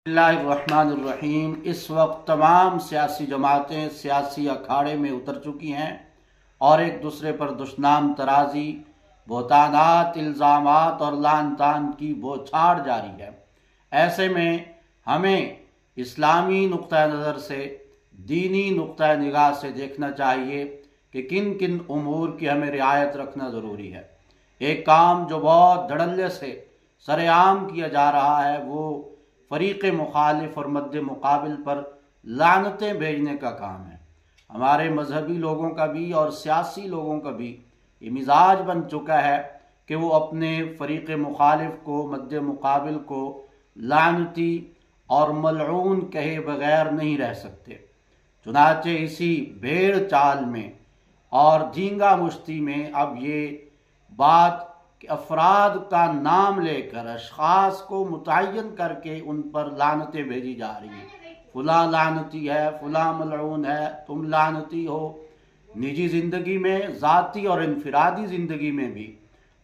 बिस्मिल्लाहिर्रहमानिर्रहीम। इस वक्त तमाम सियासी जमातें सियासी अखाड़े में उतर चुकी हैं और एक दूसरे पर दुश्मनाम तराजी, बोहतानात, इल्ज़ामात और लान तान की बौछार जारी है। ऐसे में हमें इस्लामी नुक्ता नज़र से, दीनी नुक्ता निगाह से देखना चाहिए कि किन किन उमूर की हमें रियायत रखना ज़रूरी है। एक काम जो बहुत धड़ल्ले से सरेआम किया जा रहा है वो फ़रीक़ मुखालिफ और मद्दे मुकाबिल पर लानतें भेजने का काम है। हमारे मजहबी लोगों का भी और सियासी लोगों का भी ये मिजाज बन चुका है कि वो अपने फ़रीक़ मुखालिफ को, मद्दे मुकाबिल को लानती और मलऊन कहे बगैर नहीं रह सकते। चुनाचे इसी भेड़ चाल में और झींगा मुश्ती में अब ये बात कि अफराद का नाम लेकर अशखास को मुतय्यन करके उन पर लानतें भेजी जा रही हैं। फुला लानती है, फुला मलऊन है, तुम लानती हो। निजी ज़िंदगी में, ज़ाती और इनफरादी ज़िंदगी में भी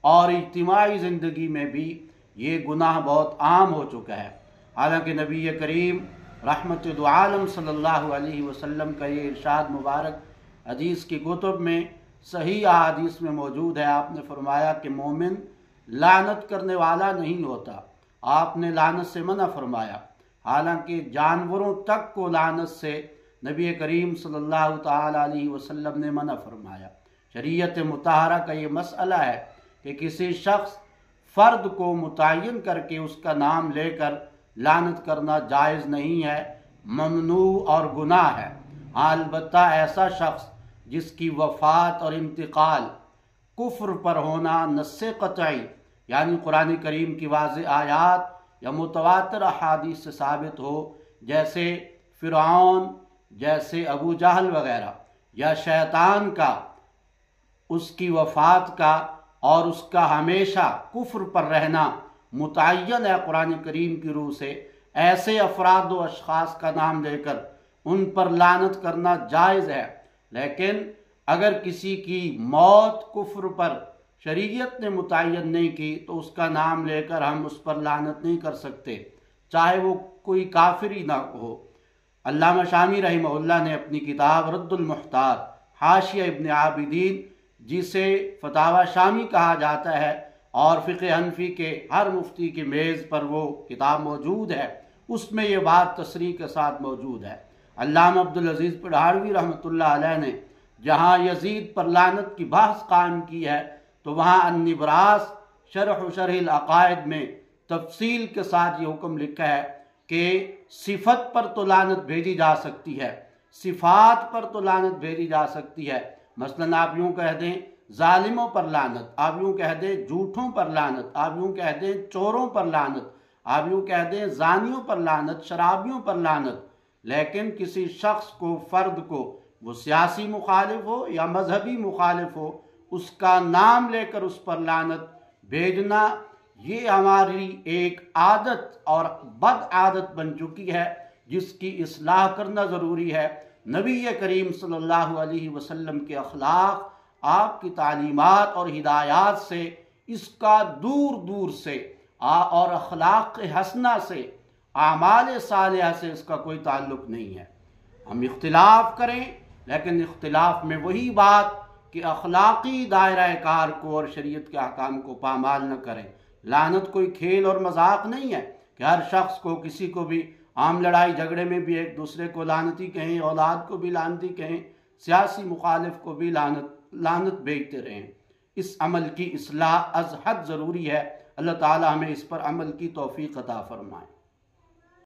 और इज्तिमाई ज़िंदगी में भी ये गुनाह बहुत आम हो चुका है। हालांकि नबी करीम रहमतुल दो आलम सल्लल्लाहु अलैहि वसल्लम का ये इरशाद मुबारक हदीस की कुतुब में सही अहादीस में मौजूद है। आपने फरमाया कि मोमिन लानत करने वाला नहीं होता। आपने लानत से मना फरमाया। हालांकि जानवरों तक को लानत से नबी करीम सल्लल्लाहु ताला अलैहि वसल्लम ने मना फरमाया। शरीयत मुताहरा का ये मसला है कि किसी शख्स फ़र्द को मुतय्यन करके उसका नाम लेकर लानत करना जायज़ नहीं है, ममनू और गुनाह है। अलबत्ता ऐसा शख्स जिसकी वफ़ात और इंतकाल कुफ्र पर होना नस्से क़तई यानी कुरान करीम की वाज़ेह आयात या मुतवातिर अहादीस से साबित हो, जैसे फ़िरऔन, जैसे अबू जहल वग़ैरह, या शैतान का, उसकी वफ़ात का और उसका हमेशा कुफ्र पर रहना मुतय्यन है कुरान करीम की रूह से, ऐसे अफराद व अशख़ास का नाम लेकर उन पर लानत करना जायज़ है। लेकिन अगर किसी की मौत कुफ्र पर शरीयत ने मुतय्यन नहीं की तो उसका नाम लेकर हम उस पर लानत नहीं कर सकते, चाहे वो कोई काफिर ही ना हो। अल्लामा शामी रहमहुल्लाह ने अपनी किताब रद्दुल मुहतार हाशिया इब्न आबिदीन, जिसे फतावा शामी कहा जाता है और फ़िक़्ह हनफ़ी के हर मुफ्ती की मेज़ पर वो किताब मौजूद है, उसमें ये बात तसरीह के साथ मौजूद है। अल्लामा अब्दुल अज़ीज़ पिढ़ारवी रहमतुल्लाह अलैह ने जहाँ यजीद पर लानत की बहस कायम की है तो वहाँ अन्निब्रास शरह अक़ाइद में तफसील के साथ ये हुक्म लिखा है कि सिफत पर तो लानत भेजी जा सकती है, सिफात पर तो लानत भेजी जा सकती है। मसलन आप यूँ कह दें जालिमों पर लानत, आप यूँ कह दें झूठों पर लानत, आप यूँ कह दें चोरों पर लानत, आप यूँ कह दें जानियों पर लानत, शराबियों पर लानत। लेकिन किसी शख्स को, फ़र्द को, वो सियासी मुखालिफ हो या मजहबी मुखालिफ हो, उसका नाम लेकर उस पर लानत भेजना ये हमारी एक आदत और बद आदत बन चुकी है, जिसकी इस्लाह करना ज़रूरी है। नबी करीम सल्लल्लाहु अलैहि वसल्लम के अखलाक, आपकी तालीमात और हिदायत से इसका दूर दूर से और अखलाक हसना से, आमाल सालिहा से इसका कोई ताल्लुक नहीं है। हम इख्तिलाफ करें लेकिन इख्तिलाफ में वही बात कि अखलाकी दायरा कार को और शरीयत के अहकाम को पामाल न करें। लानत कोई खेल और मजाक नहीं है कि हर शख्स को, किसी को भी आम लड़ाई झगड़े में भी एक दूसरे को लानती कहें, औलाद को भी लानती कहें, सियासी मुखालिफ को भी लानत भेजते रहें। इस अमल की इस्लाह अज़ हद ज़रूरी है। अल्लाह ताला हमें इस पर अमल की तौफीक अता फरमाए।